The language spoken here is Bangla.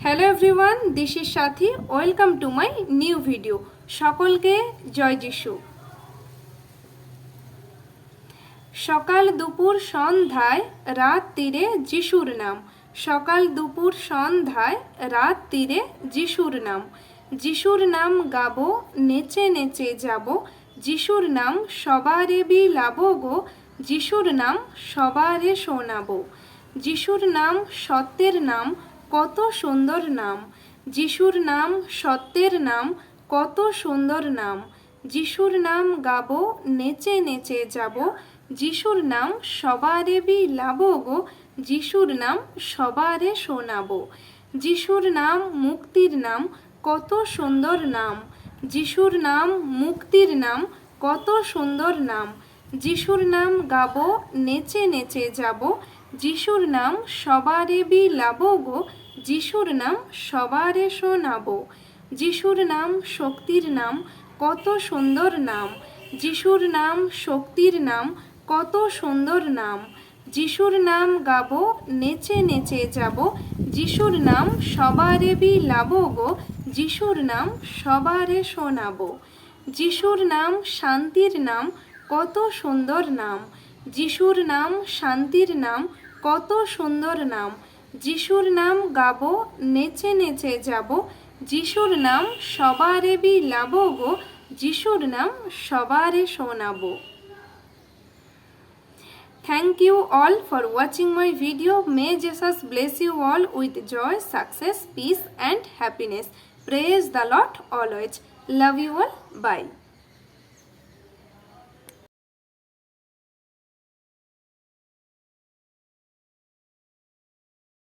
Hello everyone, this is Sathi. Welcome to my new video. সকলকে জয় যিশু। সকাল দুপুর সন্ধ্যায় রাত তীরে যিশুর নাম। সকাল দুপুর সন্ধ্যায় রাত তীরে যিশুর নাম। যিশুর নাম গাবো, নেচে নেচে যাব। যিশুর নাম সবারে বিলাবো গো, যিশুর নাম সবারে শোনাবো। যিশুর নাম সত্যের নাম, কত সুন্দর নাম। যিশুর নাম সত্যের নাম, কত সুন্দর নাম। যিশুর নাম গাবো, নেচে নেচে যাব। যিশুর নাম সবারে বিলাবো গো, যিশুর নাম সবারে শোনাবো। যিশুর নাম মুক্তির নাম, কত সুন্দর নাম। যিশুর নাম মুক্তির নাম, কত সুন্দর নাম। যিশুর নাম গাবো, নেচে নেচে যাব। যিশুর নাম সবারে বিলাবো গো, যিশুর নাম সবারে শোনাবো। যিশুর নাম শক্তির নাম, কত সুন্দর নাম। যিশুর নাম শক্তির নাম, কত সুন্দর নাম। যিশুর নাম গাবো, নেচে নেচে যাব। যিশুর নাম সবারে বিলাবো গো, যিশুর নাম সবারে শোনাবো। যিশুর নাম শান্তির নাম, কত সুন্দর নাম। যিশুর নাম শান্তির নাম, কত সুন্দর নাম। যিশুর নাম গাবো, নেচে নেচে যাব। যিশুর নাম সবারে বিলাবো গো, যিশুর নাম সবারে শোনাবো। Thank you all for watching my video. May Jesus bless you all with joy, success, peace and happiness. Praise the Lord always. Love you all. Bye.